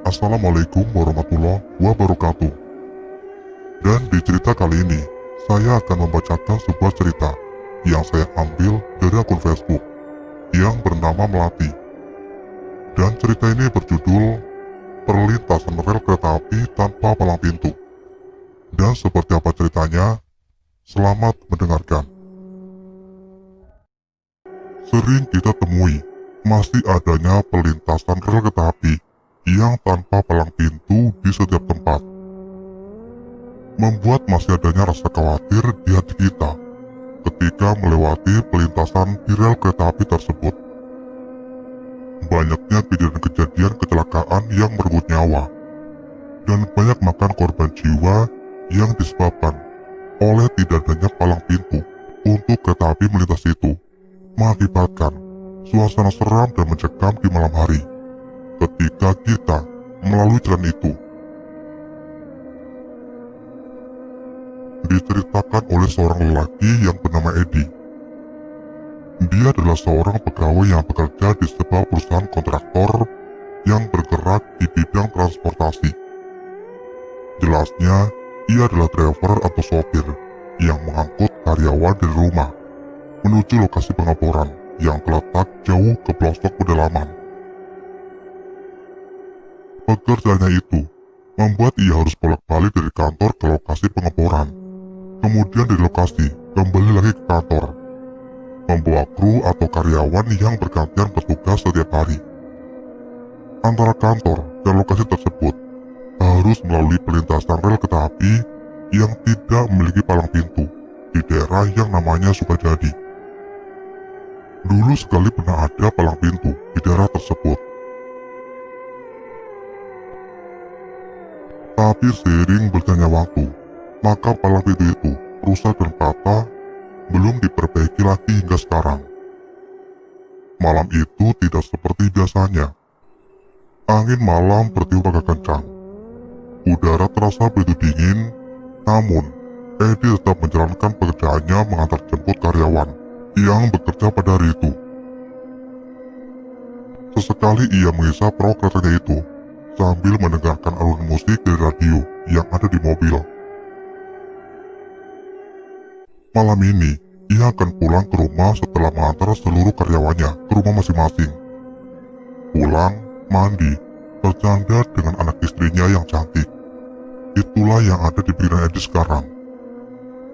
Assalamualaikum warahmatullahi wabarakatuh. Dan di cerita kali ini, saya akan membacakan sebuah cerita yang saya ambil dari akun Facebook yang bernama Melati. Dan cerita ini berjudul Perlintasan Rel Kereta Api Tanpa Palang Pintu. Dan seperti apa ceritanya? Selamat mendengarkan. Sering kita temui, masih adanya perlintasan rel kereta api yang tanpa palang pintu di setiap tempat. Membuat masih adanya rasa khawatir di hati kita ketika melewati perlintasan di rel kereta api tersebut. Banyaknya kejadian-kejadian kecelakaan yang merenggut nyawa, dan banyak makan korban jiwa yang disebabkan oleh tidak adanya palang pintu untuk kereta api melintas itu, mengakibatkan suasana seram dan mencekam di malam hari ketika kita melalui jalan itu. Diceritakan oleh seorang lelaki yang bernama Edi. Dia adalah seorang pegawai yang bekerja di sebuah perusahaan kontraktor yang bergerak di bidang transportasi. Jelasnya, ia adalah driver atau sopir yang mengangkut karyawan dari rumah menuju lokasi pengeboran yang terletak jauh ke pelosok pedalaman. Pekerjaannya itu membuat ia harus bolak-balik dari kantor ke lokasi pengeboran, kemudian dari lokasi kembali lagi ke kantor, membawa kru atau karyawan yang bergantian bertugas setiap hari. Antara kantor dan lokasi tersebut harus melalui perlintasan rel kereta api yang tidak memiliki palang pintu di daerah yang namanya Sukajadi. Dulu sekali pernah ada palang pintu di daerah tersebut. Tapi seiring berjalannya waktu, maka palang pintu itu rusak dan patah, belum diperbaiki lagi hingga sekarang. Malam itu tidak seperti biasanya. Angin malam bertiup agak kencang. Udara terasa begitu dingin, namun Edi tetap menjalankan pekerjaannya mengantar jemput karyawan yang bekerja pada hari itu. Sesekali ia mengisap rok keretanya itu sambil mendengarkan alunan musik dari radio yang ada di mobil. Malam ini, ia akan pulang ke rumah setelah mengantar seluruh karyawannya ke rumah masing-masing. Pulang, mandi, bercanda dengan anak istrinya yang cantik. Itulah yang ada di pikiran Edi sekarang.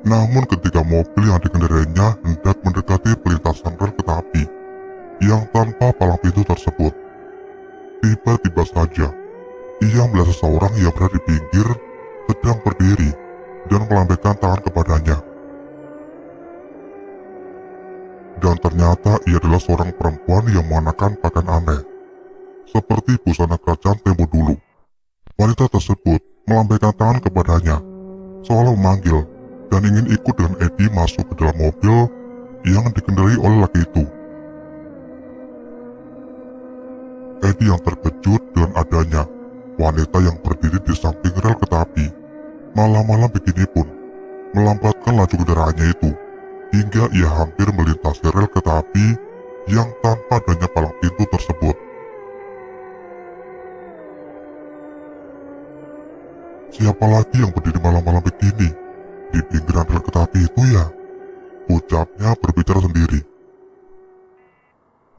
Namun ketika mobil yang dikendarainya hendak mendekati perlintasan rel kereta api yang tanpa palang pintu tersebut, tiba-tiba saja ia melihat seseorang yang berada di pinggir sedang berdiri dan melambaikan tangan kepadanya. Dan ternyata ia adalah seorang perempuan yang mengenakan pakaian aneh, seperti busana kerajaan tempo dulu. Wanita tersebut melambaikan tangan kepadanya, seolah memanggil dan ingin ikut dengan Edi masuk ke dalam mobil yang dikendarai oleh laki itu. Edi yang terkejut dengan adanya wanita yang berdiri di samping rel kereta api malam-malam begini pun melambatkan laju kendaraannya itu hingga ia hampir melintasi rel kereta api yang tanpa adanya palang pintu tersebut. Siapa lagi yang berdiri malam-malam begini di pinggiran rel kereta api itu ya? Ucapnya berbicara sendiri.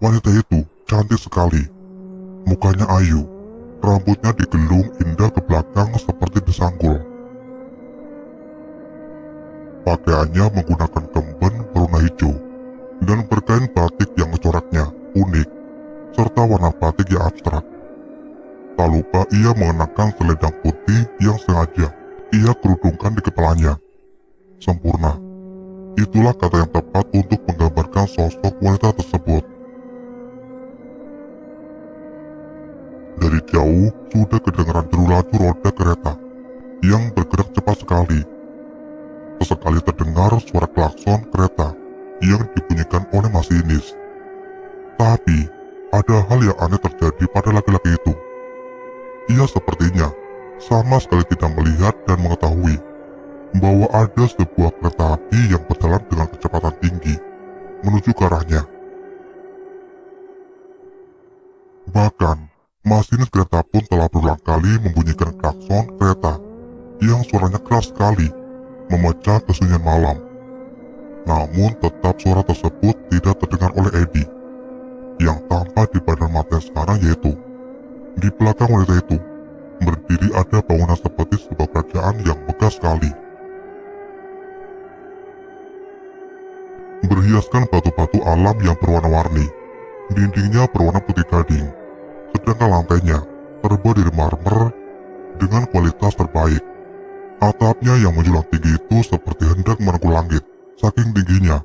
Wanita itu cantik sekali. Mukanya ayu, rambutnya digelung indah ke belakang seperti disanggul. Pakaiannya menggunakan kemben berwarna hijau dan berkain batik yang coraknya unik, serta warna batik yang abstrak. Tak lupa ia mengenakan selendang putih yang sengaja ia kerudungkan di kepalanya. Sempurna. Itulah kata yang tepat untuk menggambarkan sosok wanita tersebut. Dari jauh sudah kedengaran deru laju roda kereta yang bergerak cepat sekali. Sesekali terdengar suara klakson kereta yang dibunyikan oleh masinis. Tapi ada hal yang aneh terjadi pada laki-laki itu. Ia sepertinya sama sekali tidak melihat dan mengetahui bahwa ada sebuah kereta api yang berjalan dengan kecepatan tinggi menuju ke arahnya. Bahkan, masinis kereta pun telah berulang kali membunyikan klakson kereta yang suaranya keras sekali, memecah kesunyian malam. Namun tetap suara tersebut tidak terdengar oleh Edi. Yang tampak di badan matanya sekarang yaitu, di belakang wanita itu, berdiri ada bangunan seperti sebuah kerajaan yang megah sekali. Berhiaskan batu-batu alam yang berwarna-warni. Dindingnya berwarna putih gading, sedangkan lantainya terbuat dari marmer dengan kualitas terbaik. Atapnya yang menjulang tinggi itu seperti hendak merengkuh langit, saking tingginya.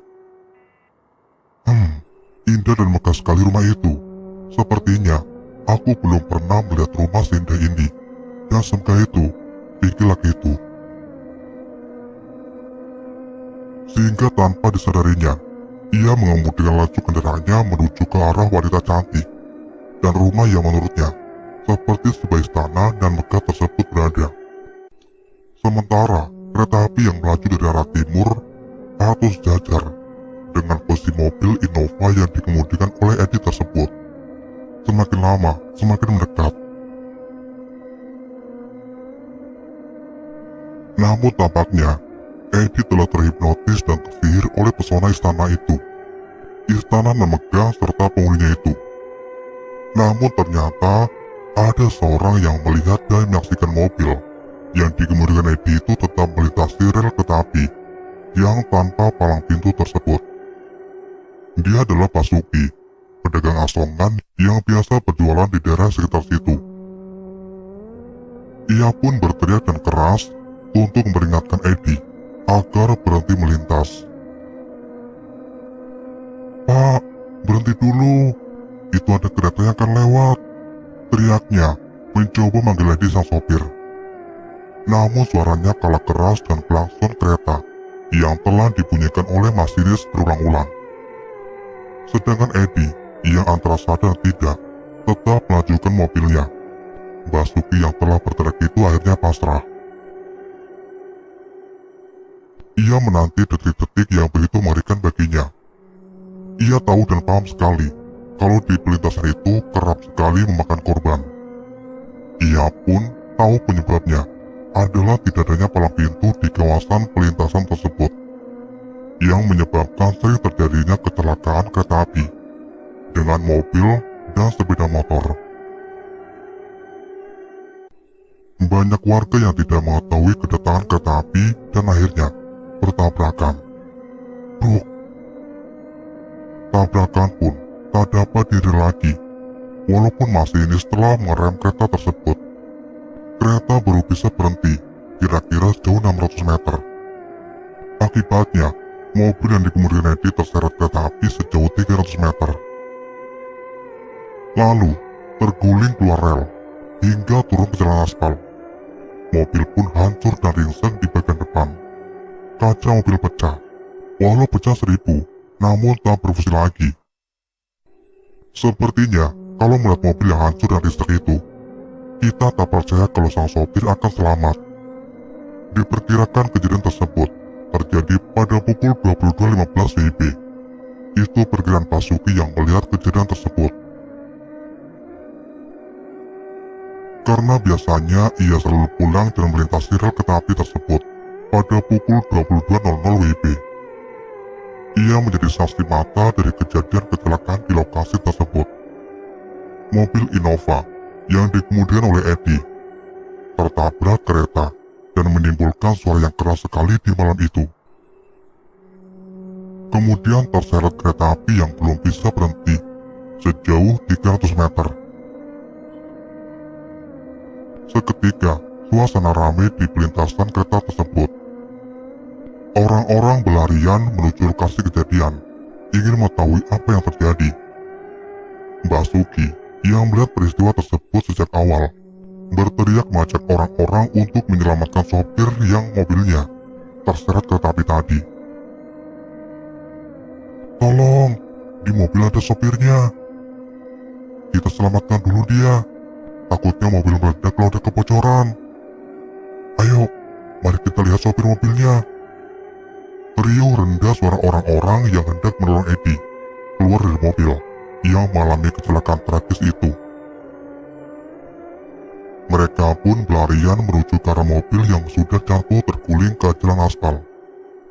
Indah dan megah sekali rumah itu. Sepertinya aku belum pernah melihat rumah seindah ini dan semegah itu, pikir laki itu. Sehingga tanpa disadarinya, ia mengemudikan laju kendaraannya menuju ke arah wanita cantik dan rumah yang menurutnya seperti sebuah istana dan megah tersebut berada. Sementara kereta api yang melaju dari arah timur atau sejajar dengan posisi mobil Innova yang dikemudikan oleh Edi tersebut semakin lama semakin mendekat. Namun tampaknya Edi telah terhipnotis dan tersihir oleh pesona istana itu. Istana yang megah serta penghuninya itu. Namun ternyata ada seorang yang melihat dan menyaksikan mobil yang dikemudikan Edi itu tetap melintasi rel kereta api yang tanpa palang pintu tersebut. Dia adalah Basuki, pedagang asongan yang biasa berjualan di daerah sekitar situ. Ia pun berteriak dan keras untuk memperingatkan Edi agar berhenti melintas. "Pak, berhenti dulu. Itu ada kereta yang akan lewat," teriaknya mencoba manggil Edi sang sopir. Namun suaranya kalah keras dan klakson kereta yang telah dibunyikan oleh masinis berulang-ulang. Sedangkan Edi yang antara sadar dan tidak tetap melajukan mobilnya. Basuki yang telah berteriak itu akhirnya pasrah. Ia menanti detik-detik yang begitu mengerikan baginya. Ia tahu dan paham sekali kalau di pelintasan itu kerap sekali memakan korban. Ia pun tahu penyebabnya adalah tidak adanya palang pintu di kawasan pelintasan tersebut yang menyebabkan sering terjadinya kecelakaan kereta api dengan mobil dan sepeda motor. Banyak warga yang tidak mengetahui kedatangan kereta api dan akhirnya bertabrakan. Bruk. Tabrakan pun tak dapat diri lagi, walaupun masinis telah mengerem kereta tersebut. Kereta baru bisa berhenti kira-kira sejauh 600 meter. Akibatnya, mobil yang dikemudikan Edi terseret kereta api sejauh 300 meter. Lalu, terguling keluar rel, hingga turun ke jalan aspal. Mobil pun hancur dan ringsek di bagian depan. Kaca mobil pecah, walau pecah 1000, namun tak berfungsi lagi. Sepertinya, kalau melihat mobil yang hancur dan ringsek itu, kita tak percaya kalau sang sopir akan selamat. Diperkirakan kejadian tersebut terjadi pada pukul 22.15 WIB. Itu perkiraan Basuki yang melihat kejadian tersebut. Karena biasanya ia selalu pulang dan melintasi rel kereta api tersebut pada pukul 22.00 WIB. Ia menjadi saksi mata dari kejadian kecelakaan di lokasi tersebut. Mobil Innova yang dikemudikan oleh Edi tertabrak kereta dan menimbulkan suara yang keras sekali di malam itu. Kemudian terseret kereta api yang belum bisa berhenti sejauh 300 meter. Seketika, suasana ramai di pelintasan kereta tersebut. Orang-orang berlarian menuju lokasi kejadian, ingin mengetahui apa yang terjadi. Basuki yang melihat peristiwa tersebut sejak awal, berteriak mengajak orang-orang untuk menyelamatkan sopir yang mobilnya terseret kereta api tadi. "Tolong, di mobil ada sopirnya. Kita selamatkan dulu dia. Takutnya mobil meledak kalau ada kebocoran. Ayo, mari kita lihat sopir mobilnya." Riuh rendah suara orang-orang yang hendak menolong Edi keluar dari mobil yang mengalami kecelakaan tragis itu. pun berlarian menuju ke arah mobil yang sudah jatuh terguling ke jalan aspal.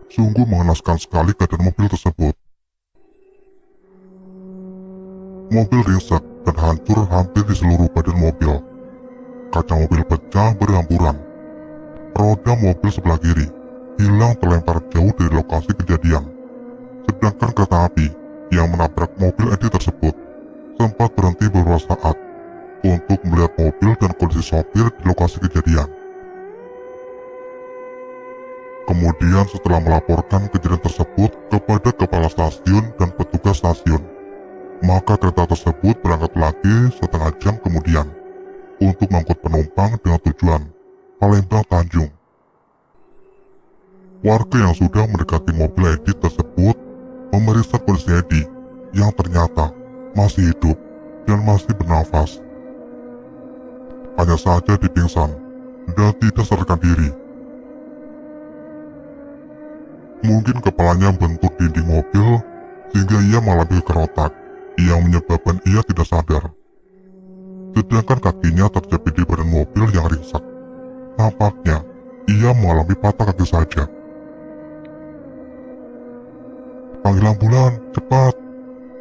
Sungguh mengenaskan sekali keadaan mobil tersebut. Mobil ringsek dan hancur hampir di seluruh badan mobil. Kaca mobil pecah berhamburan. Roda mobil sebelah kiri hilang terlempar jauh dari lokasi kejadian. Sedangkan kereta api yang menabrak mobil Edi tersebut sempat berhenti beberapa saat untuk melihat mobil dan kondisi sopir di lokasi kejadian. Kemudian setelah melaporkan kejadian tersebut kepada kepala stasiun dan petugas stasiun, maka kereta tersebut berangkat lagi setengah jam kemudian untuk mengangkut penumpang dengan tujuan Palembang Tanjung. Warga yang sudah mendekati mobil Edi tersebut memeriksa kondisi Edi yang ternyata masih hidup dan masih bernafas. Hanya saja dipingsan dan tidak sadarkan diri. Mungkin kepalanya bentur dinding mobil sehingga ia mengalami geger otak yang menyebabkan ia tidak sadar. Sedangkan kakinya terjepit di badan mobil yang ringsek. Nampaknya ia mengalami patah kaki saja. "Panggil ambulan, cepat.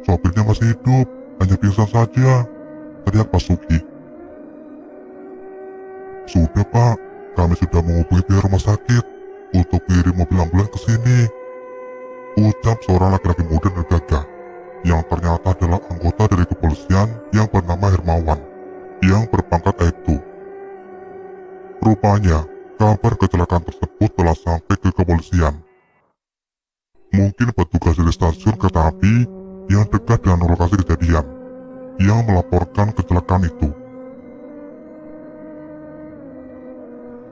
Sopirnya masih hidup, hanya pingsan saja," teriak Pak Suki. "Sudah Pak, kami sudah menghubungi pihak rumah sakit untuk kirim mobil ambulan ke sini," ucap seorang laki-laki muda dan gagah yang ternyata adalah anggota dari kepolisian yang bernama Hermawan yang berpangkat Aibtu. Rupanya kabar kecelakaan tersebut telah sampai ke kepolisian. Mungkin petugas dari stasiun kereta api yang dekat dengan lokasi kejadian yang melaporkan kecelakaan itu.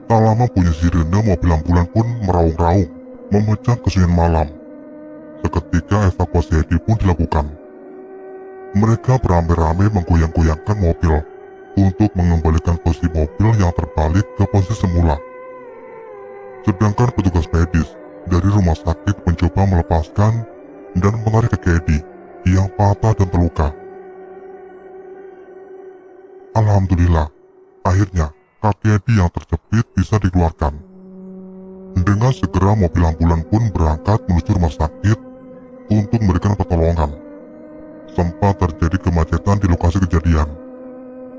Tak lama bunyi sirene mobil ambulan pun meraung-raung memecah kesunyian malam. Seketika evakuasi Edi pun dilakukan. Mereka beramai-ramai menggoyang-goyangkan mobil untuk mengembalikan posisi mobil yang terbalik ke posisi semula. Sedangkan petugas medis dari rumah sakit mencoba melepaskan dan menarik kaki Edi yang patah dan terluka. Alhamdulillah, akhirnya kaki Edi yang terjepit bisa dikeluarkan. Dengan segera mobil ambulan pun berangkat menuju rumah sakit untuk memberikan pertolongan. Sempat terjadi kemacetan di lokasi kejadian.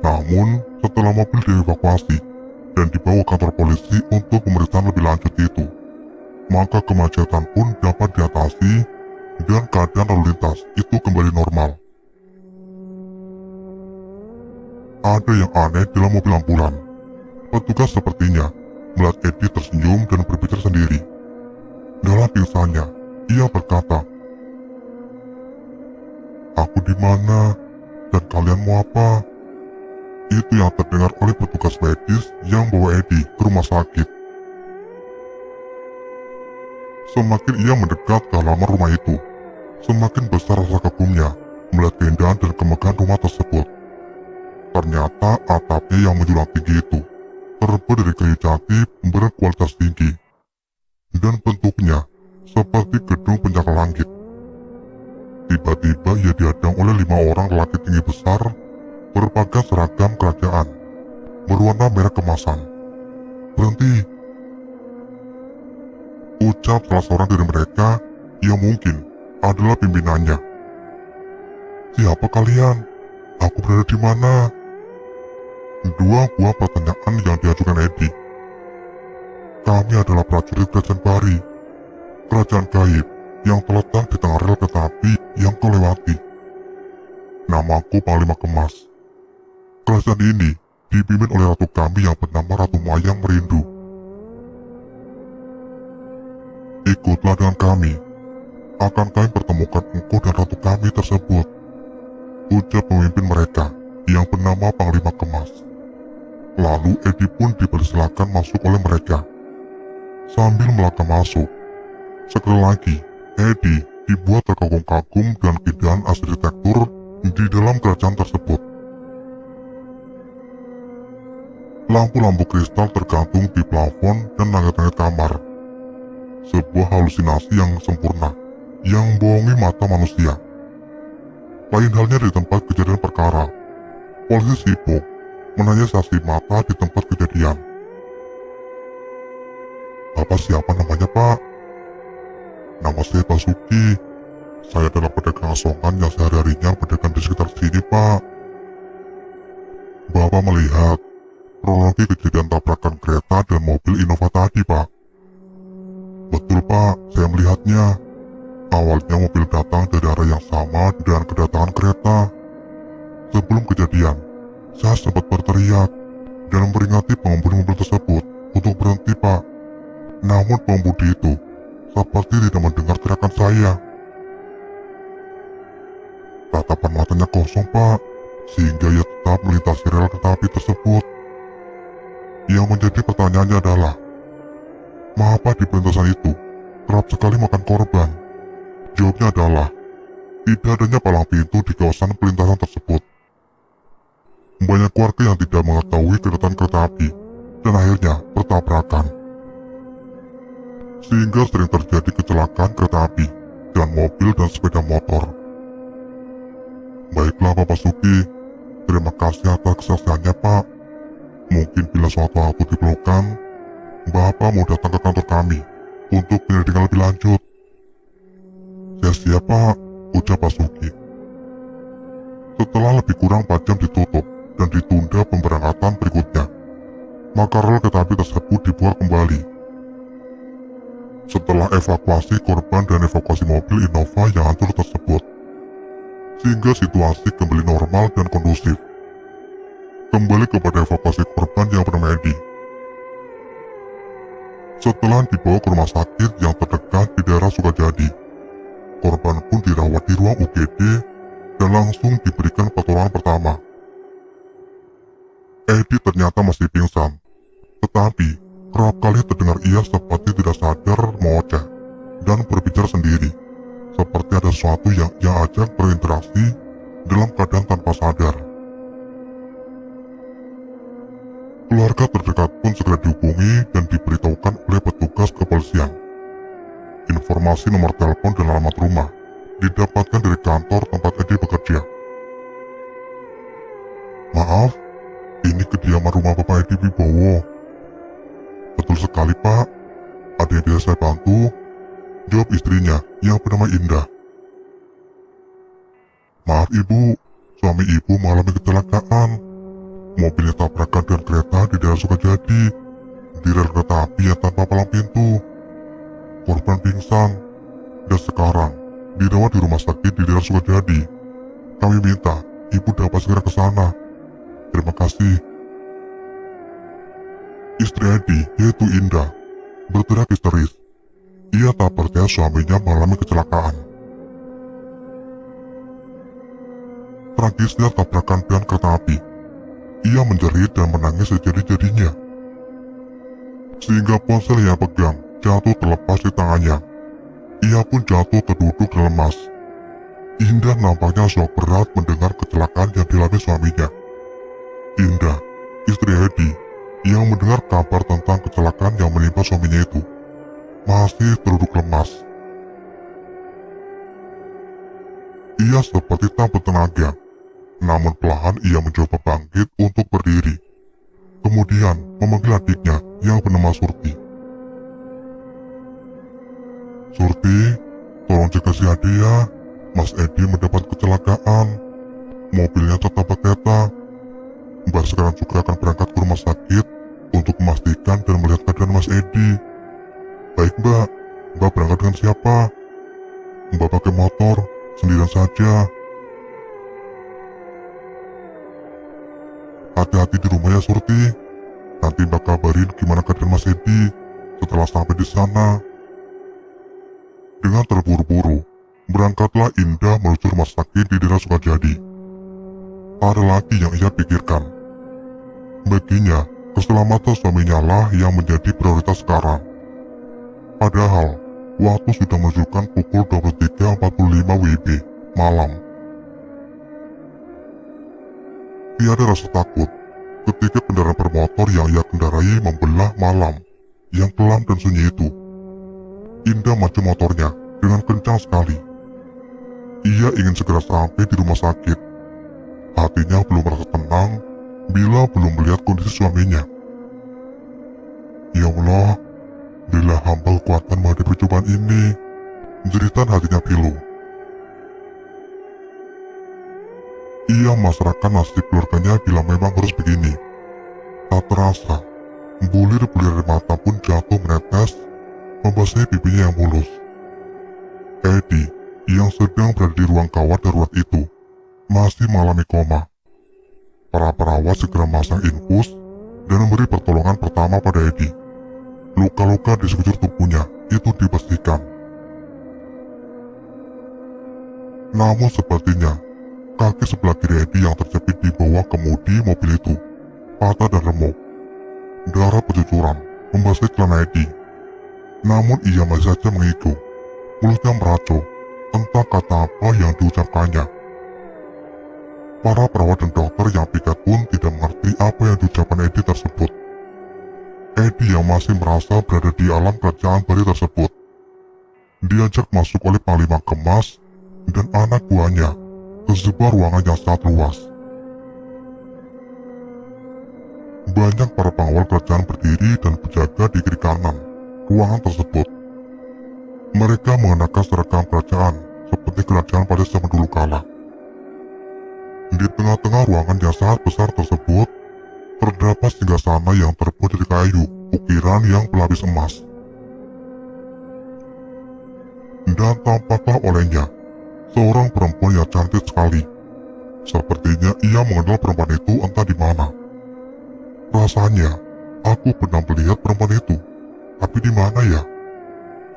Namun, setelah mobil dievakuasi dan dibawa ke kantor polisi untuk pemeriksaan lebih lanjut itu, maka kemacetan pun dapat diatasi dan keadaan lalu lintas itu kembali normal. Ada yang aneh dalam mobil ambulan. Petugas sepertinya melihat Edi tersenyum dan berbicara sendiri. Dalam pingsannya, ia berkata, "Aku di mana dan kalian mau apa?" Itu yang terdengar oleh petugas medis yang bawa Edi ke rumah sakit. Semakin ia mendekat ke halaman rumah itu, semakin besar rasa kagumnya melihat keindahan dan kemegahan rumah tersebut. Ternyata atapnya yang menjulang tinggi itu terbuat dari kayu jati berkualitas tinggi, dan bentuknya seperti gedung pencakar langit. Tiba-tiba ia dihadang oleh 5 orang lelaki tinggi besar berpakaian seragam kerajaan berwarna merah kemasan. "Berhenti!" ucap salah seorang dari mereka yang mungkin adalah pimpinannya. "Siapa kalian? Aku berada di mana?" Dua buah pertanyaan yang diajukan Edi. "Kami adalah prajurit kerajaan Bari, kerajaan gaib yang terletak di tengah rel kereta api yang kau lewati. Namaku Panglima Kemas. Kerajaan ini dipimpin oleh ratu kami yang bernama Ratu Mayang Merindu. Ikutlah dengan kami. Akan kami pertemukan engkau dan ratu kami tersebut," ucap pemimpin mereka yang bernama Panglima Kemas. Lalu Edi pun dipersilakan masuk oleh mereka. Sambil melangkah masuk, sekali lagi Edi dibuat terkagum-kagum dengan keindahan arsitektur di dalam kerajaan tersebut. Lampu-lampu kristal tergantung di plafon dan langit-langit kamar. Sebuah halusinasi yang sempurna yang membohongi mata manusia. Lain halnya di tempat kejadian perkara. Polisi sibuk menanya saksi mata di tempat kejadian. Bapak siapa namanya, Pak? Nama saya Basuki. Saya adalah pedagang asongan yang sehari-harinya berdagang di sekitar sini, Pak. Bapak melihat kronologi kejadian tabrakan kereta dan mobil Innova tadi, Pak. Betul, Pak, saya melihatnya. Awalnya mobil datang dari arah yang sama dengan kedatangan kereta. Sebelum kejadian, saya sempat berteriak dan memperingati pengemudi mobil tersebut untuk berhenti, Pak. Namun pengemudi itu seperti tidak mendengar teriakan saya. Tatapan matanya kosong, Pak, sehingga ia tetap melintasi rel kereta api tersebut. Yang menjadi pertanyaannya adalah, mengapa di perlintasan itu kerap sekali makan korban? Jawabnya adalah, tidak adanya palang pintu di kawasan perlintasan tersebut. Banyak warga yang tidak mengetahui kedatangan kereta api dan akhirnya bertabrakan. Sehingga sering terjadi kecelakaan kereta api dan mobil dan sepeda motor. Baiklah Pak Basuki, terima kasih atas kesaksiannya, Pak. Mungkin bila suatu waktu diperlukan, Bapak mau datang ke kantor kami untuk penyelidikan lebih lanjut. Saya siap, Pak, ucap Basuki. Setelah lebih kurang 4 jam ditutup dan ditunda pemberangkatan berikutnya, maka rel kereta api tersebut dibuat kembali. Setelah evakuasi korban dan evakuasi mobil Innova yang hancur tersebut, sehingga situasi kembali normal dan kondusif. Kembali kepada evakuasi korban yang bernama Edi. Setelah dibawa ke rumah sakit yang terdekat di daerah Sukajadi, korban pun dirawat di ruang UGD dan langsung diberikan pertolongan pertama. Edi ternyata masih pingsan, tetapi kerap kali terdengar ia seperti tidak sadar mengoceh dan berbicara sendiri, seperti ada sesuatu yang ia ajak berinteraksi dalam keadaan tanpa sadar. Keluarga terdekat pun segera dihubungi dan diberitahukan oleh petugas kepolisian. Informasi nomor telepon dan alamat rumah didapatkan dari kantor tempat Edi bekerja. Maaf, ini kediaman rumah Bapak Edi Wibowo. Betul sekali, Pak. Ada yang bisa saya bantu? Jawab istrinya yang bernama Indah. Maaf Ibu, suami Ibu mengalami kecelakaan. Mobilnya tabrakan dengan kereta di daerah Sukajadi, di rel kereta api yang tanpa palang pintu. Korban pingsan, dan sekarang dirawat di rumah sakit di daerah Sukajadi. Kami minta Ibu dapat segera ke sana. Terima kasih. Istri Edi, yaitu Indah, berteriak histeris. Ia tak percaya suaminya mengalami kecelakaan. Tragisnya tabrakan dengan kereta api. Ia menjerit dan menangis sejadi-jadinya. Sehingga ponsel yang pegang jatuh terlepas di tangannya. Ia pun jatuh terduduk dan lemas. Indah nampaknya shock berat mendengar kecelakaan yang dialami suaminya. Indah, istri Edi, yang mendengar kabar tentang kecelakaan yang menimpa suaminya itu, masih terduduk lemas. Ia seperti tak bertenaga, namun perlahan ia mencoba bangkit untuk berdiri. Kemudian memanggil adiknya yang bernama Surti. Surti, tolong jaga si Ade ya. Mas Edi mendapat kecelakaan. Mobilnya tertabrak kereta. Mbak sekarang juga akan berangkat ke rumah sakit untuk memastikan dan melihat keadaan Mas Edi. Baik Mbak, Mbak berangkat dengan siapa? Mbak pakai motor, sendirian saja. Hati-hati di rumah ya Surti. Nanti Mbak kabarin gimana keadaan Mas Edi setelah sampai di sana. Dengan terburu-buru, berangkatlah Indah menuju rumah sakit di daerah Sukajadi. Ada lagi yang ia pikirkan. Baginya, keselamatan suaminya lah yang menjadi prioritas sekarang. Padahal, waktu sudah menunjukkan pukul 23.45 WIB malam. Tiada rasa takut ketika kendaraan bermotor yang ia kendarai membelah malam yang kelam dan sunyi itu. Indah maju motornya dengan kencang sekali. Ia ingin segera sampai di rumah sakit. Hatinya belum merasa tenang bila belum melihat kondisi suaminya. Ya Allah, berilah hamba kekuatan menghadapi cobaan ini, jeritan hatinya pilu. Ia memasrahkan nasib keluarganya bila memang harus begini. Tak terasa, bulir-bulir air mata pun jatuh menetes, membasahi pipinya yang mulus. Eddie, yang sedang berada di ruang kawat darurat itu, masih mengalami koma. Para perawat segera memasang infus dan memberi pertolongan pertama pada Eddie. Luka-luka di sekujur tubuhnya itu dibersihkan. Namun sepertinya, kaki sebelah kiri Eddie yang terjepit di bawah kemudi mobil itu patah dan remuk. Darah bercucuran membasahi celana Eddie. Namun ia masih saja mengigu. Mulutnya meracau, entah kata apa yang diucapkannya. Para perawat dan dokter yang pikat pun tidak mengerti apa yang diucapkan Eddie tersebut. Eddie yang masih merasa berada di alam kerajaan Bali tersebut diajak masuk oleh Panglima Kemas dan anak buahnya ke sebuah ruangan yang sangat luas. Banyak para pengawal kerajaan berdiri dan berjaga di kiri kanan ruangan tersebut. Mereka mengenakan seragam kerajaan seperti kerajaan pada zaman dulu kala. Di tengah-tengah ruangan yang sangat besar tersebut terdapat singgasana yang terbuat dari kayu ukiran yang berlapis emas. Dan tampaklah olehnya seorang perempuan yang cantik sekali. Sepertinya ia mengenal perempuan itu entah di mana. Rasanya aku pernah melihat perempuan itu, tapi di mana ya?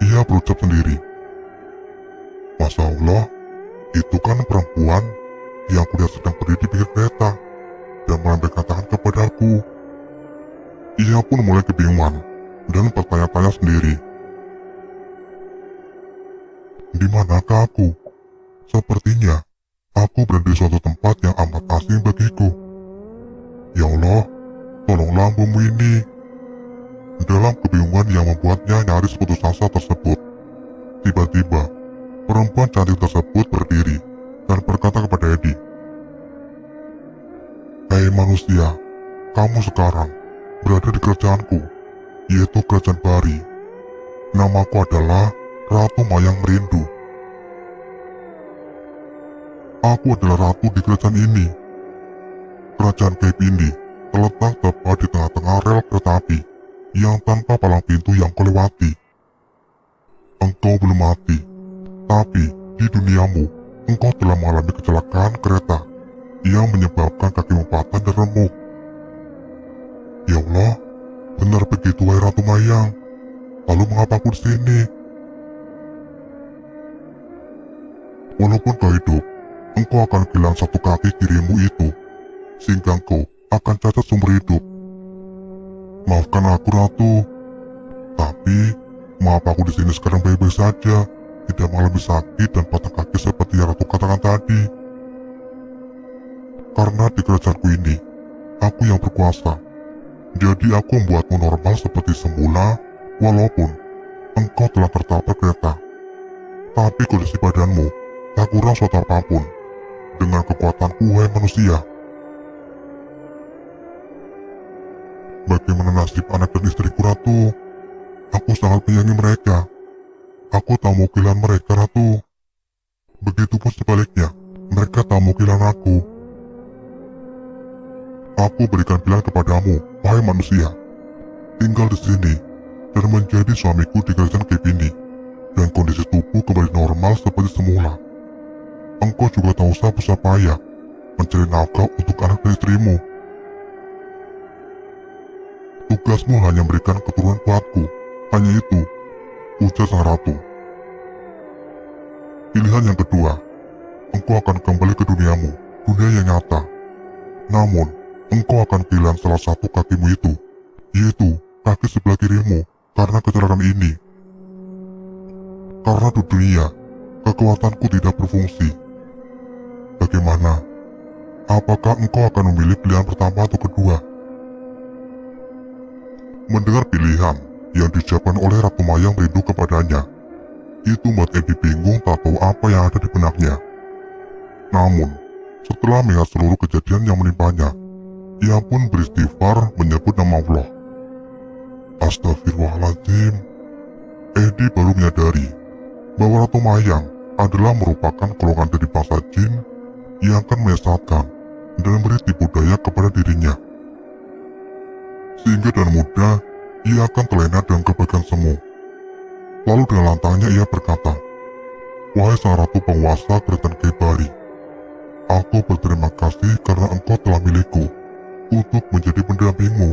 Ia berucap sendiri. Masya Allah, itu kan perempuan yang kulihat sedang berdiri di pinggir kereta dan melambaikan tangan kepadaku. Ia pun mulai kebingungan dan bertanya-tanya sendiri. Di manakah aku? Sepertinya aku berada di suatu tempat yang amat asing bagiku. Ya Allah, tolonglah bumi ini. Dalam kebingungan yang membuatnya nyaris putus asa tersebut, tiba-tiba perempuan cantik tersebut berdiri dan berkata kepada Eddie, "Hei manusia, kamu sekarang berada di kerajaanku, yaitu Kerajaan Bari. Namaku adalah Ratu Mayang Merindu. Aku adalah ratu di kerajaan ini. Kerajaan Cape ini terletak tepat di tengah-tengah rel kereta api yang tanpa palang pintu yang kau lewati. Engkau belum mati, tapi di duniamu engkau telah mengalami kecelakaan kereta yang menyebabkan kakimu patah dan remuk. Ya Allah, benar begitu wahai Ratu Mayang. Lalu mengapa aku di sini? Walaupun kau hidup, engkau akan kehilangan satu kaki kirimu itu, sehingga engkau akan cacat seumur hidup. Maafkan aku, Ratu. Tapi, mengapa aku di sini sekarang baik-baik saja, tidak mengalami sakit dan patah kaki seperti yang Ratu katakan tadi? Karena di kerajaanku ini, aku yang berkuasa. Jadi aku membuatmu normal seperti semula, walaupun engkau telah tertabrak kereta. Tapi kondisi badanmu tak kurang suatu apapun dengan kekuatanku, wahai manusia. Bagaimana nasib anak dan istriku, Ratu? Aku sangat menyayangi mereka. Aku tak mau kehilangan mereka, Ratu. Begitupun sebaliknya, mereka tak mau kehilangan aku. Aku berikan pilihan kepadamu, wahai manusia. Tinggal di sini dan menjadi suamiku di kerajaan Cape ini, dan kondisi tubuh kembali normal seperti semula. Engkau juga tak usah susah payah mencari nafkah untuk anak dan istrimu. Tugasmu hanya memberikan keturunan buatku, hanya itu, ujar sang ratu. Pilihan yang kedua, engkau akan kembali ke duniamu, dunia yang nyata. Namun, engkau akan kehilangan salah satu kakimu itu, yaitu kaki sebelah kirimu karena kecelakaan ini. Karena di dunia, kekuatanku tidak berfungsi. Bagaimana? Apakah engkau akan memilih pilihan pertama atau kedua? Mendengar pilihan yang diucapkan oleh Ratu Mayang Merindu kepadanya, itu membuat Eddie bingung tak tahu apa yang ada di benaknya. Namun, setelah melihat seluruh kejadian yang menimpanya, Ia pun beristighfar menyebut nama Allah. Astagfirullahaladzim. Edi baru menyadari bahwa Ratu Mayang adalah merupakan golongan dari bangsa jin yang akan menyesatkan dan memberi tipu daya kepada dirinya. Sehingga dengan mudah ia akan terlena dengan kebaikan semu. Lalu dengan lantangnya ia berkata, "Wahai sang ratu penguasa kerajaan Kebari, aku berterima kasih karena engkau telah milikku untuk menjadi pendampingmu.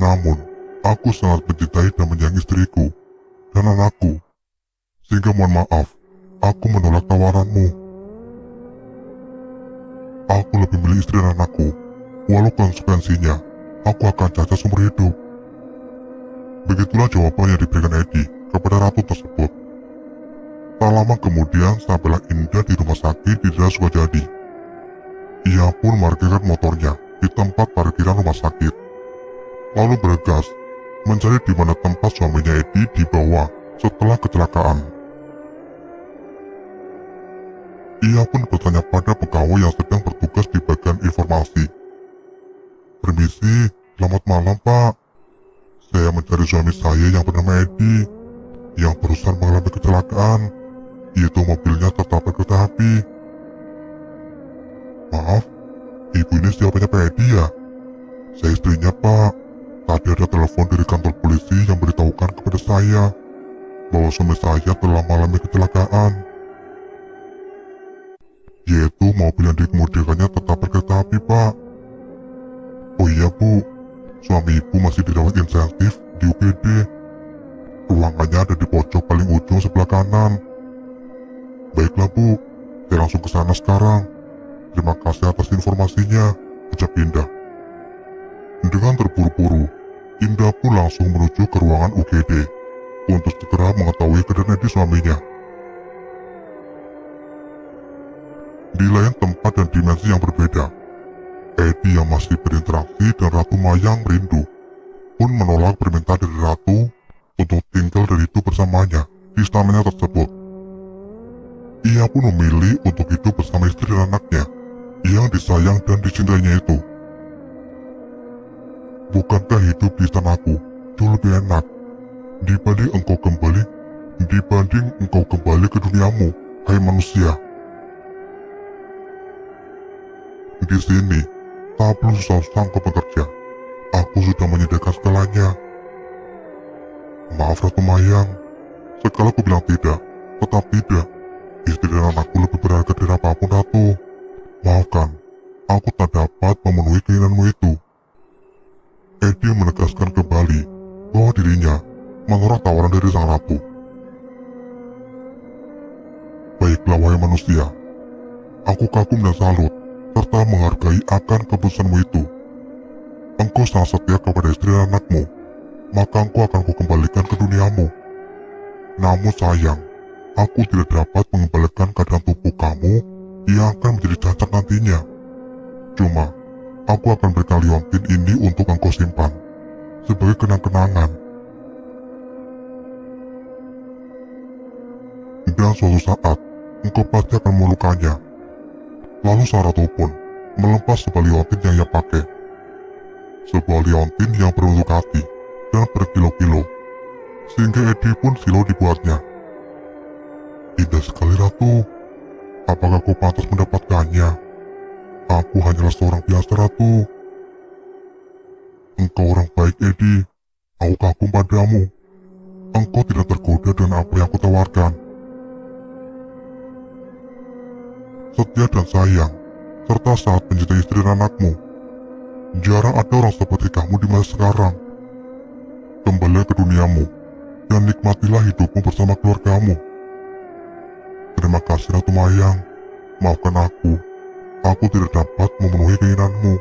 Namun, aku sangat mencintai dan menyayangi istriku dan anakku, sehingga mohon maaf, aku menolak tawaranmu. Aku lebih milih istri dan anakku, walau konsekuensinya, aku akan cacat seumur hidup." Begitulah jawaban yang diberikan Edi kepada ratu tersebut. Tak lama kemudian sampailah Indah di rumah sakit di daerah Sukajadi. Ia pun memarkirkan motornya di tempat parkiran rumah sakit, lalu bergegas mencari di mana tempat suaminya Edi dibawa setelah kecelakaan. Ia pun bertanya pada pegawai yang sedang bertugas di bagian informasi. "Permisi, selamat malam Pak. Saya mencari suami saya yang bernama Edi, yang barusan mengalami kecelakaan, yaitu mobilnya tertabrak kereta api." "Maaf, ibu ini siapanya Pak Edi ya?" "Saya istrinya Pak. Tadi ada telepon dari kantor polisi yang beritahukan kepada saya bahwa suami saya telah mengalami kecelakaan, yaitu mobil yang dikemudikannya tertabrak kereta api Pak." "Oh iya Bu, suami ibu masih dirawat intensif di UGD. Ruangannya ada di pojok paling ujung sebelah kanan." "Baiklah Bu, saya langsung ke sana sekarang. Terima kasih atas informasinya," ucap Indah. Dengan terburu-buru, Indah pun langsung menuju ke ruangan UGD untuk segera mengetahui keadaan Edi suaminya. Di lain tempat dan dimensi yang berbeda, Edi yang masih berinteraksi dengan Ratu Mayang Rindu pun menolak permintaan dari Ratu untuk tinggal dan hidup bersamanya di istananya tersebut. Ia pun memilih untuk hidup bersama istri dan anaknya yang disayang dan dicintainya itu. "Bukankah hidup di istanaku jauh lebih enak dibanding engkau kembali ke duniamu, hai manusia? Di sini tak perlu susah-susah engkau bekerja. Aku sudah menyediakan segalanya." "Maaf Ratu Mayang, sekali aku bilang tidak, tetap tidak. Istri dan anakku lebih berharga dari apapun Ratu. Maafkan, aku tak dapat memenuhi keinginanmu itu." Edi menegaskan kembali bahwa dirinya menolak tawaran dari sang ratu. "Baiklah wahai manusia, aku kagum dan salut serta menghargai akan keputusanmu itu. Engkau sangat setia kepada istri dan anakmu, maka engkau akan kukembalikan ke duniamu. Namun sayang, aku tidak dapat mengembalikan keadaan tubuh kamu yang akan menjadi cacat nantinya. Cuma, aku akan berikan liontin ini untuk engkau simpan sebagai kenang-kenangan. Dan suatu saat, engkau pasti akan memeluknya." Lalu sang ratu pun melepas sebuah liontin yang ia pakai. Sebuah liontin yang berbentuk hati dan berkilo-kilo, sehingga Edi pun silau dibuatnya. "Indah sekali Ratu. Apakah kau pantas mendapatkannya? Aku hanyalah seorang biasa Ratu." "Engkau orang baik Edi. Aku kagum padamu. Engkau tidak tergoda dengan apa yang aku tawarkan. Setia dan sayang, serta sangat mencintai istri dan anakmu. Jarang ada orang seperti kamu di masa sekarang. Kembali ke duniamu dan nikmatilah hidupmu bersama keluargamu. Terima kasih Ratu Mayang. Maafkan aku. Aku tidak dapat memenuhi keinginanmu.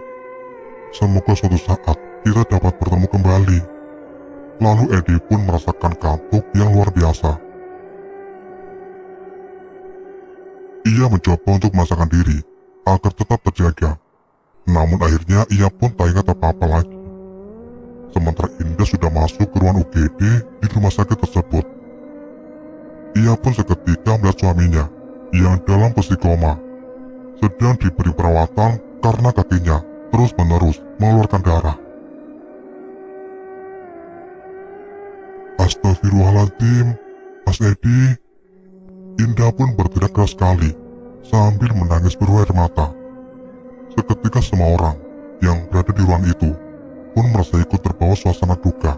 Semoga suatu saat kita dapat bertemu kembali." Lalu Edi pun merasakan kantuk yang luar biasa. Ia mencoba untuk memaksakan diri agar tetap terjaga. Namun akhirnya ia pun tak ingat apa-apa lagi. Sementara Indah sudah masuk ke ruang UGD di rumah sakit tersebut. Ia pun seketika melihat suaminya yang dalam posisi koma, sedang diberi perawatan karena kakinya terus-menerus mengeluarkan darah. Astagfirullahaladzim, Mas Edi. Indah pun berteriak keras sekali sambil menangis berair mata. Seketika semua orang yang berada di ruang itu pun merasa ikut terbawa suasana duka.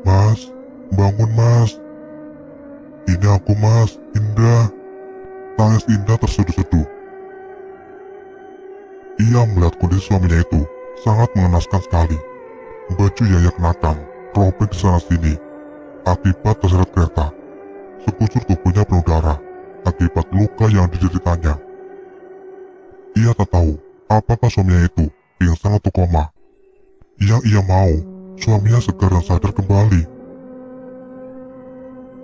Mas, bangun mas. Ini aku mas, Indah. Tangis Indah terseduh-seduh. Ia melihat kondisi suaminya itu sangat mengenaskan sekali. Baju yang ia kenakan robek di sana sini akibat terseret kereta. Sekujur tubuhnya penuh darah akibat luka yang dideritanya. Ia tak tahu apakah suaminya itu pingsan atau koma. Yang ia mau, suaminya segar dan sadar kembali.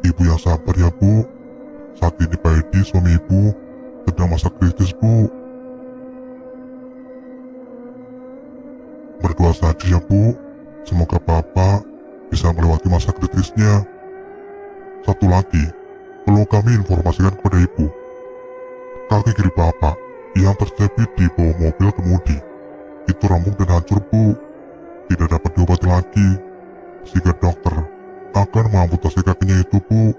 Ibu yang sabar ya bu. Saat ini Pak Edi, suami ibu, sedang masa kritis bu. Berdoa saja ya bu. Semoga Bapak bisa melewati masa kritisnya. Satu lagi, perlu kami informasikan kepada ibu. Kaki kiri Bapak yang terjepit di bawah mobil kemudi itu rampung dan hancur bu. Tidak dapat diobati lagi, sehingga dokter akan mengamputasi kakinya itu bu.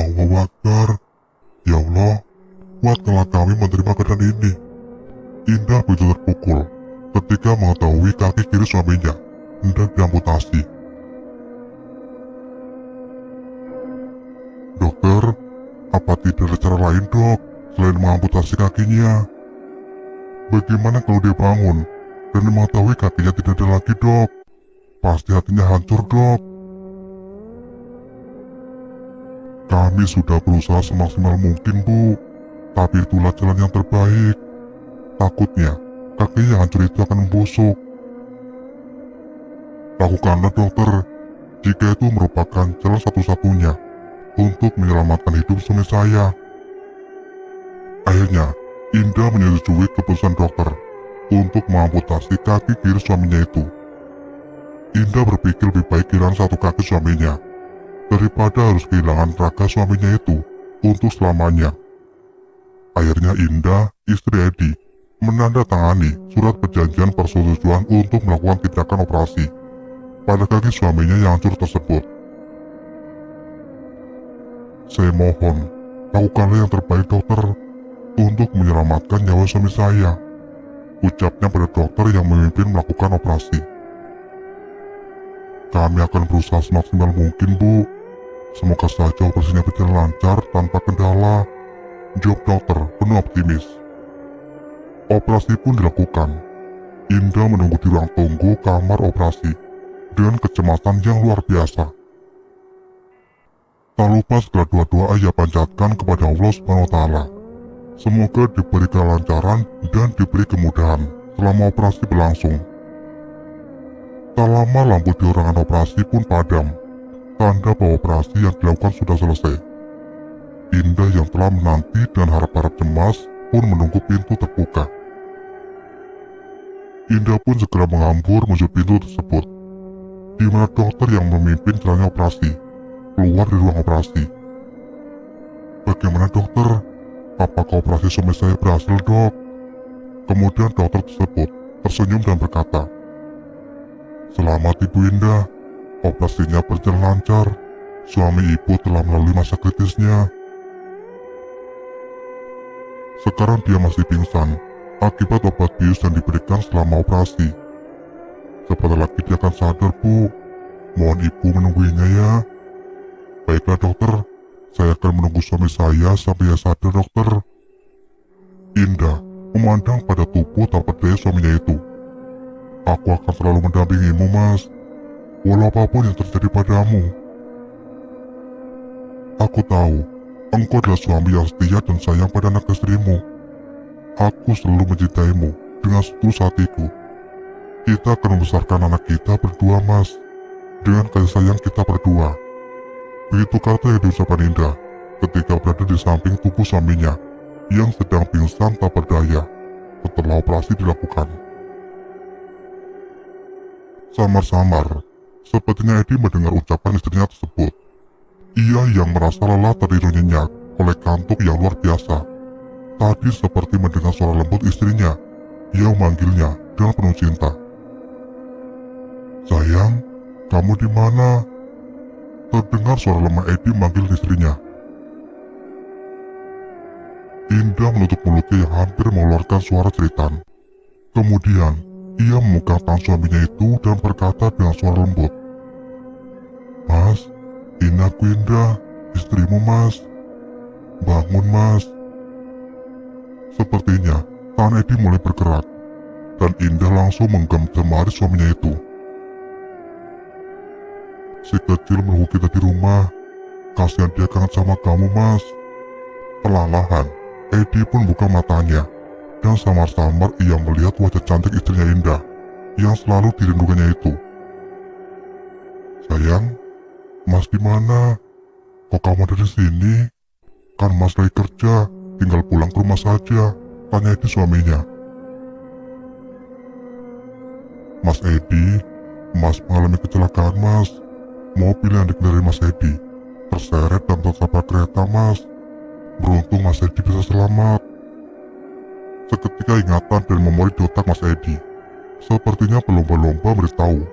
Allahu Akbar. Ya Allah, kuatkanlah kami menerima keadaan ini. Indah begitu terpukul ketika mengetahui kaki kiri suaminya hendak diamputasi. Dokter, apa tidak ada cara lain dok selain mengamputasi kakinya? Bagaimana kalau dia bangun dan mengetahui kakinya tidak ada lagi dok? Pasti hatinya hancur dok. Kami sudah berusaha semaksimal mungkin bu, tapi itulah jalan yang terbaik. Takutnya kaki yang hancur itu akan membusuk. Lakukanlah dokter, jika itu merupakan jalan satu-satunya untuk menyelamatkan hidup suami saya. Akhirnya, Indah menyetujui keputusan dokter untuk mengamputasi kaki kiri suaminya itu. Indah berpikir lebih baik kehilangan satu kaki suaminya daripada harus kehilangan raga suaminya itu untuk selamanya. Akhirnya Indah, istri Edi, menandatangani surat perjanjian persetujuan untuk melakukan tindakan operasi pada kaki suaminya yang hancur tersebut. Saya mohon, lakukanlah yang terbaik dokter untuk menyelamatkan nyawa suami saya, ucapnya pada dokter yang memimpin melakukan operasi. Kami akan berusaha semaksimal mungkin bu. Semoga saja operasinya berjalan lancar tanpa kendala, jawab dokter penuh optimis. Operasi pun dilakukan. Indah menunggu di ruang tunggu kamar operasi dengan kecemasan yang luar biasa. Tak lupa segala doa-doa ia panjatkan kepada Allah Subhanahu wa Ta'ala. Semoga diberi kelancaran dan diberi kemudahan selama operasi berlangsung. Tak lama lampu di ruangan operasi pun padam, tanda bahwa operasi yang dilakukan sudah selesai. Indah yang telah menanti dan harap-harap cemas pun menunggu pintu terbuka. Indah pun segera menghambur menuju pintu tersebut, di mana dokter yang memimpin jalannya operasi keluar dari ruang operasi. Bagaimana dokter? Apakah operasi suami saya berhasil dok? Kemudian dokter tersebut tersenyum dan berkata, Selamat Ibu Indah, operasinya berjalan lancar. Suami ibu telah melalui masa kritisnya. Sekarang dia masih pingsan akibat obat bius yang diberikan selama operasi. Sebentar lagi dia akan sadar bu. Mohon ibu menungguinya ya. Baiklah dokter, saya akan menunggu suami saya sampai ia sadar dokter. Indah memandang pada tubuh tak berdaya suaminya itu. Aku akan selalu mendampingimu mas, walau apapun yang terjadi padamu. Aku tahu, engkau adalah suami yang setia dan sayang pada anak istrimu. Aku selalu mencintaimu dengan setulus hatiku. Kita akan membesarkan anak kita berdua mas, dengan kasih sayang kita berdua. Begitu kata yang diucapkan Indah ketika berada di samping tubuh suaminya yang sedang pingsan tak berdaya setelah operasi dilakukan. Samar-samar, sepertinya Edi mendengar ucapan istrinya tersebut. Ia yang merasa lelah tertidur nyenyak oleh kantuk yang luar biasa, Tadi seperti mendengar suara lembut istrinya yang memanggilnya dengan penuh cinta. "Sayang, kamu di mana?" Terdengar suara lemah Edi memanggil istrinya. Indah menutup mulutnya yang hampir mengeluarkan suara jeritan. Kemudian, ia memegang tangan suaminya itu dan berkata dengan suara lembut, "Mas, ini aku Indah, istrimu Mas. Bangun Mas." Sepertinya, tangan Edi mulai bergerak, dan Indah langsung menggenggam jemari suaminya itu. "Si kecil menunggu kita di rumah. Kasihan dia kangen sama kamu Mas." Perlahan, Edi pun buka matanya, dan samar-samar ia melihat wajah cantik istrinya Indah yang selalu dirindukannya itu. "Sayang, Mas di mana? Kok kamu ada di sini? Kan Mas lagi kerja, tinggal pulang ke rumah saja," tanya Edi suaminya. "Mas Edi, Mas mengalami kecelakaan Mas. Mobil yang dikendarai Mas Edi terseret dan tertabrak kereta Mas. Beruntung Mas Edi bisa selamat." Seketika ingatan dan memori di otak Mas Edi sepertinya berlomba-lomba beritahu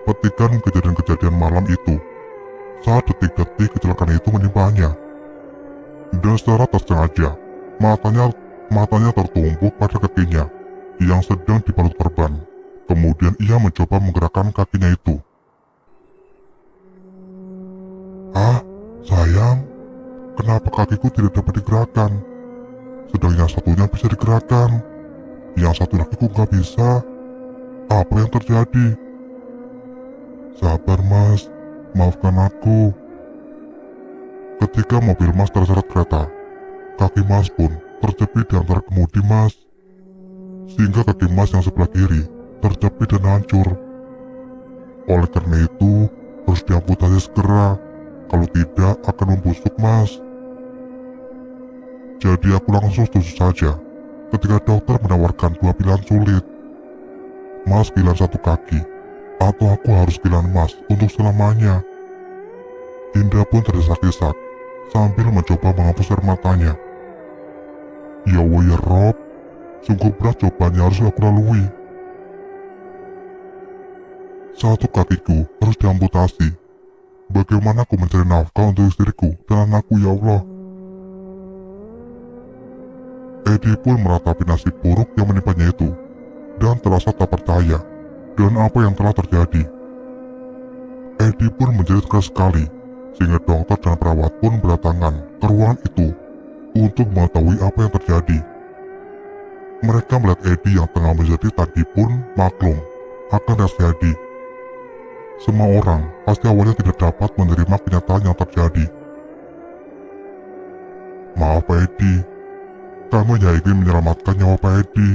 petikan kejadian-kejadian malam itu saat detik-detik kecelakaan itu menimpanya. Dan secara tersengaja, matanya tertumpuk pada kakinya yang sedang dibalut perban. Kemudian ia mencoba menggerakkan kakinya itu. "Ah, sayang, kenapa kakiku tidak dapat digerakkan? Sedang yang satunya bisa digerakkan, yang satu kakiku nggak bisa. Apa yang terjadi?" "Sabar Mas, maafkan aku." Ketika mobil Mas terseret kereta, kaki Mas pun terjepit di antara kemudi Mas, sehingga kaki Mas yang sebelah kiri terjepit dan hancur. Oleh karena itu, harus diamputasi segera, kalau tidak akan membusuk Mas. Jadi aku langsung setuju saja ketika dokter menawarkan dua pilihan sulit. Mas kehilangan satu kaki, atau aku harus kehilangan Mas untuk selamanya. Indah pun terdesak-desak sambil mencoba menghapus air matanya. "Ya Allah ya Rob, sungguh berat cobaan yang harus aku lalui. Satu kakiku harus diamputasi. Bagaimana aku mencari nafkah untuk istriku dan anakku ya Allah?" Edi pun meratapi nasib buruk yang menimpanya itu dan terasa tak percaya dengan apa yang telah terjadi. Edi pun menjerit keras sekali sehingga dokter dan perawat pun berdatangan ke ruangan itu untuk mengetahui apa yang terjadi. Mereka melihat Edi yang tengah menjerit tadi pun maklum akan reaksi Edi. Semua orang pasti awalnya tidak dapat menerima kenyataan yang terjadi. "Maaf Pak Edi, kami hanya ingin menyelamatkan nyawa Pak Edi.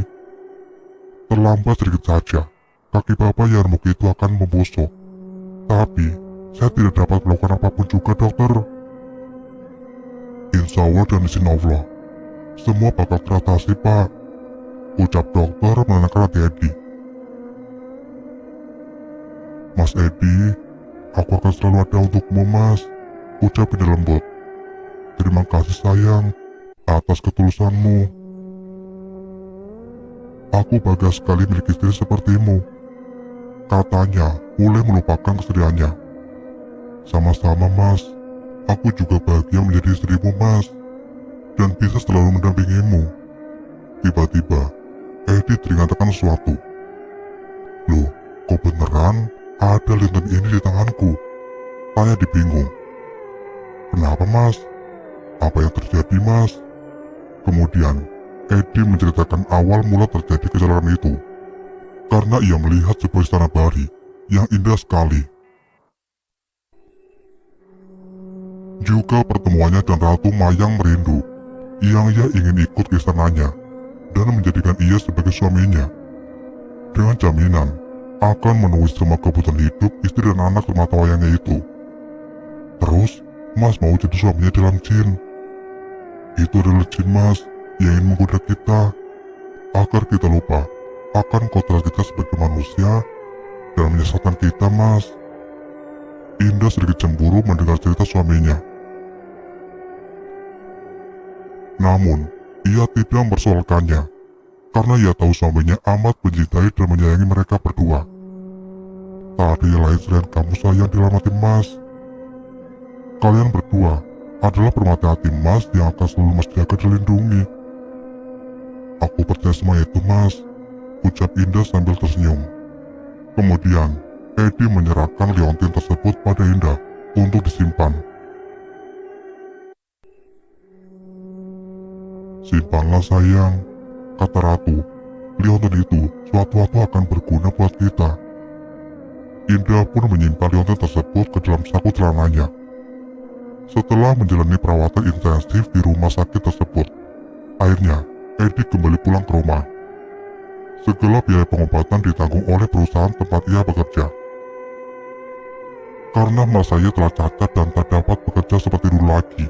Terlambat sedikit saja, kaki Bapak yang remuk itu akan membusuk. Tapi, saya tidak dapat melakukan apapun juga dokter. Insya Allah dan izin Allah, semua bakal teratasi Pak," ucap dokter menenangkan hati Edi. "Mas Edi, aku akan selalu ada untukmu Mas," ucap Indah lembut. "Terima kasih sayang atas ketulusanmu. Aku bangga sekali memiliki istri sepertimu," katanya mulai melupakan kesedihannya. "Sama-sama Mas, aku juga bahagia menjadi istrimu Mas, dan bisa selalu mendampingimu." Tiba-tiba, Edi teringat akan sesuatu. "Loh, kok beneran ada lintun ini di tanganku?" tanya Edi bingung. "Kenapa Mas? Apa yang terjadi Mas?" Kemudian, Edi menceritakan awal mula terjadi kecelakaan itu, karena ia melihat sebuah istana Bari yang indah sekali. Juga pertemuannya dan Ratu Mayang Merindu, yang ia ingin ikut ke istananya dan menjadikan ia sebagai suaminya, dengan jaminan akan memenuhi semua kebutuhan hidup istri dan anak semata wayangnya itu. Terus, Mas mau jadi suaminya dalam jin. Itu adalah jin Mas yang ingin menggoda kita agar kita lupa akan kodrat kita sebagai manusia dan menyesatkan kita Mas. Indah sedikit cemburu mendengar cerita suaminya. Namun, Ia tidak mempersoalkannya, karena ia tahu suaminya amat mencintai dan menyayangi mereka berdua. Tak ada yang lain selain kamu sayang dilamati Mas. Kalian berdua adalah permata hati Mas yang akan selalu Mas jaga dan lindungi. Aku percaya semua itu Mas, ucap Indah sambil tersenyum. Kemudian, Edi menyerahkan liontin tersebut pada Indah untuk disimpan. Simpanlah sayang, kata Ratu. Liontin itu suatu-waktu akan berguna buat kita. Indah pun menyimpan liontin tersebut ke dalam saku celananya. Setelah menjalani perawatan intensif di rumah sakit tersebut, akhirnya Edi kembali pulang ke rumah. Segala biaya pengobatan ditanggung oleh perusahaan tempat ia bekerja. Karena merasa ia telah cacat dan tak dapat bekerja seperti dulu lagi,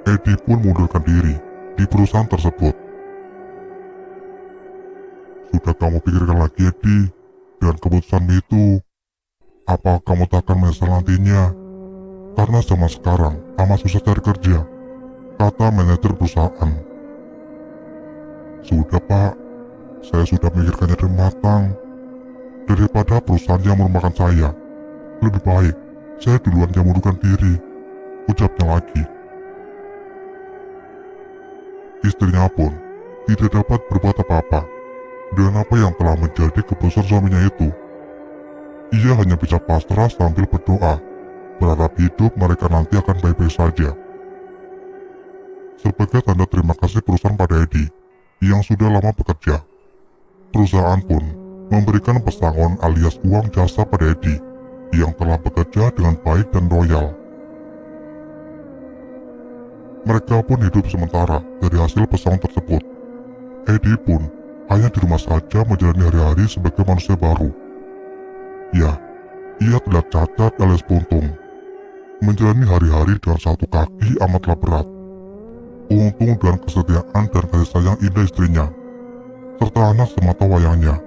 Edi pun mundurkan diri di perusahaan tersebut. Sudah kamu pikirkan lagi Edi, dengan keputusanmu itu? Apa kamu tak akan menyesal nantinya? Karena zaman sekarang amat susah cari kerja, kata manajer perusahaan. Sudah Pak, saya sudah memikirkannya dengan matang. Daripada perusahaan yang merumahkan saya, lebih baik saya duluan yang mundurkan diri, ucapnya lagi. Istrinya pun tidak dapat berbuat apa-apa dengan apa yang telah menjadi keputusan suaminya itu. Ia hanya bisa pasrah sambil berdoa, berharap hidup mereka nanti akan baik-baik saja. Sebagai tanda terima kasih perusahaan pada Edi yang sudah lama bekerja, perusahaan pun memberikan pesangon alias uang jasa pada Edi yang telah bekerja dengan baik dan loyal. Mereka pun hidup sementara dari hasil pesangon tersebut. Edi pun hanya di rumah saja menjalani hari-hari sebagai manusia baru. Ya, ia tidak cacat alias buntung. Menjalani hari-hari dengan satu kaki amatlah berat. Untung dengan kesetiaan dan kasih sayang Indah istrinya, serta anak semata wayangnya,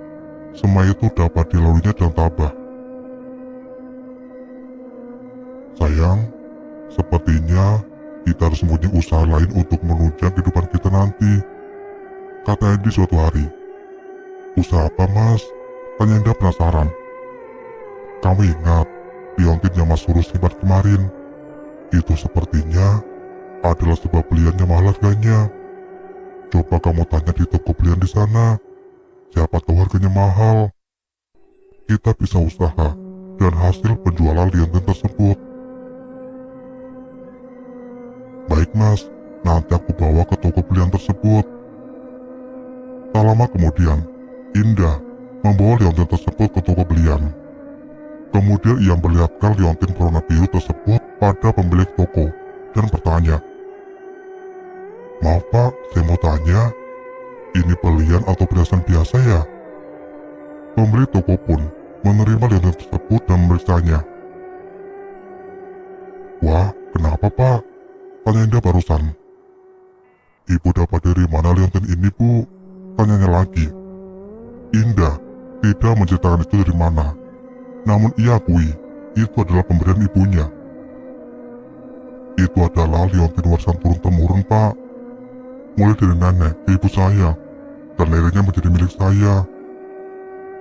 semua itu dapat dilaluinya dengan tabah. Sayang, sepertinya kita harus mempunyai usaha lain untuk menunjang kehidupan kita nanti, kata Edi suatu hari. Usaha apa Mas? Tanya Indah penasaran. Kamu ingat liontin yang Mas suruh simpan kemarin? Itu sepertinya adalah sebuah belian yang mahal harganya. Coba kamu tanya di toko belian di sana, siapa tahu harganya mahal. Kita bisa usaha dan hasil penjualan liontin tersebut. Baik Mas, nanti aku bawa ke toko belian tersebut. Tak lama kemudian, Indah membawa liontin tersebut ke toko belian. Kemudian ia memperlihatkan liontin berwarna biru tersebut pada pemilik toko dan bertanya, "Maaf Pak, saya mau tanya, ini berlian atau perhiasan biasa ya?" Pemilik toko pun menerima liontin tersebut dan memeriksanya. "Wah, kenapa Pak?" tanya Indah barusan. "Ibu dapat dari mana liontin ini Bu?" tanyanya lagi. Indah tidak menceritakan itu dari mana, namun ia akui itu adalah pemberian ibunya. Itu adalah liontin warisan turun-temurun Pak, mulai dari nenek ke ibu saya, dan akhirnya menjadi milik saya.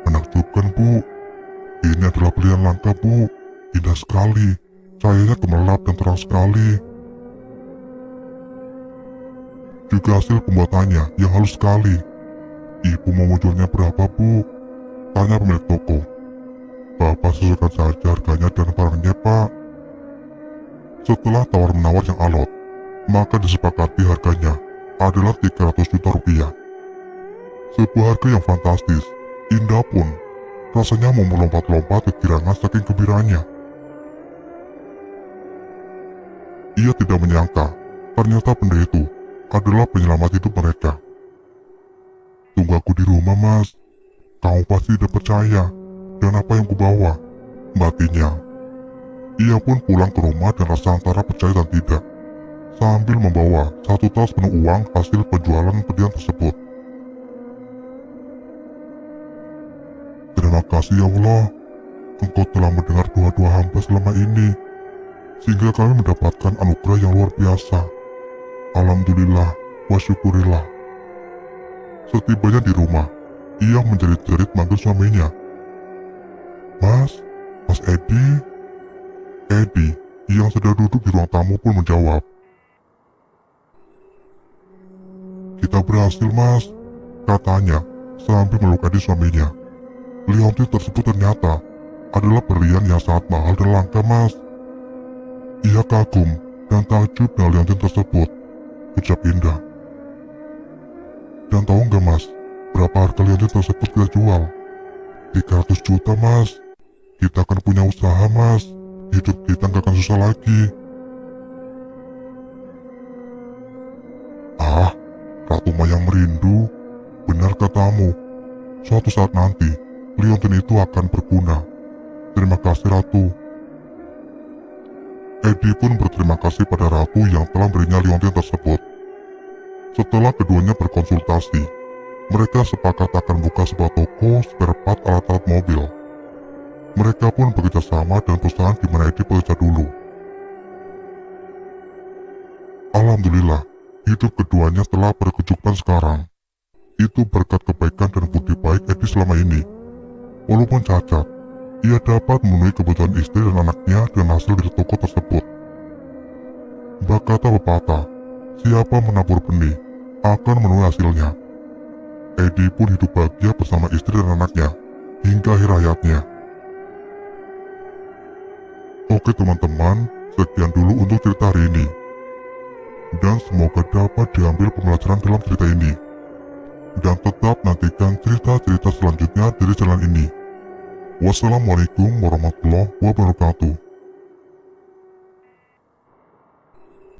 Menakjubkan Bu, ini adalah pilihan langka Bu, indah sekali, cahayanya gemerlap dan terang sekali. Juga hasil pembuatannya yang halus sekali. Ibu mau menjualnya berapa Bu? Tanya pemilik toko. Bapak sesuaikan saja harganya dan barangnya Pak. Setelah tawar-menawar yang alot, maka disepakati harganya adalah 300 juta rupiah. Sebuah harga yang fantastis. Indah pun rasanya mau melompat-lompat kegirangan saking gembiranya. Ia tidak menyangka ternyata benda itu adalah penyelamat hidup mereka. "Tunggu aku di rumah Mas, kamu pasti tidak percaya dengan apa yang kubawa," batinnya. Ia pun pulang ke rumah dan rasa antara percaya dan tidak, sambil membawa satu tas penuh uang hasil penjualan berlian tersebut. "Terima kasih ya Allah, Engkau telah mendengar doa-doa hamba selama ini, sehingga kami mendapatkan anugerah yang luar biasa. Alhamdulillah," Wah syukurillah. Setibanya di rumah, ia menjerit-jerit manggil suaminya. Mas Edi. Edi yang sedang duduk di ruang tamu pun menjawab. Kita berhasil mas, katanya sambil meluk Edi suaminya. Liontin tersebut ternyata adalah berlian yang sangat mahal dan langka mas. Ia kagum dan takjub dengan liontin tersebut, ucap Indah. Dan tahu nggak mas, berapa harga liontin tersebut kita jual? 300 juta mas. Kita akan punya usaha mas. Hidup kita nggak akan susah lagi. Ah, Ratu Mayang merindu. Benar katamu. Suatu saat nanti, liontin itu akan berguna. Terima kasih Ratu. Edi pun berterima kasih pada Ratu yang telah berinya liontin tersebut. Setelah keduanya berkonsultasi, mereka sepakat akan buka sebuah toko spare part alat-alat mobil. Mereka pun bekerja sama dengan perusahaan di mana Edi bekerja dulu. Alhamdulillah, hidup keduanya telah berkecukupan sekarang. Itu berkat kebaikan dan budi baik Edi selama ini. Walaupun cacat, ia dapat memenuhi kebutuhan istri dan anaknya dengan hasil dari toko tersebut. Kata pepatah, siapa menabur benih akan menuai hasilnya. Edi pun hidup bahagia bersama istri dan anaknya hingga akhir hayatnya. Oke teman-teman, sekian dulu untuk cerita hari ini. Dan semoga dapat diambil pembelajaran dalam cerita ini. Dan tetap nantikan cerita-cerita selanjutnya dari channel ini. Wassalamualaikum warahmatullahi wabarakatuh.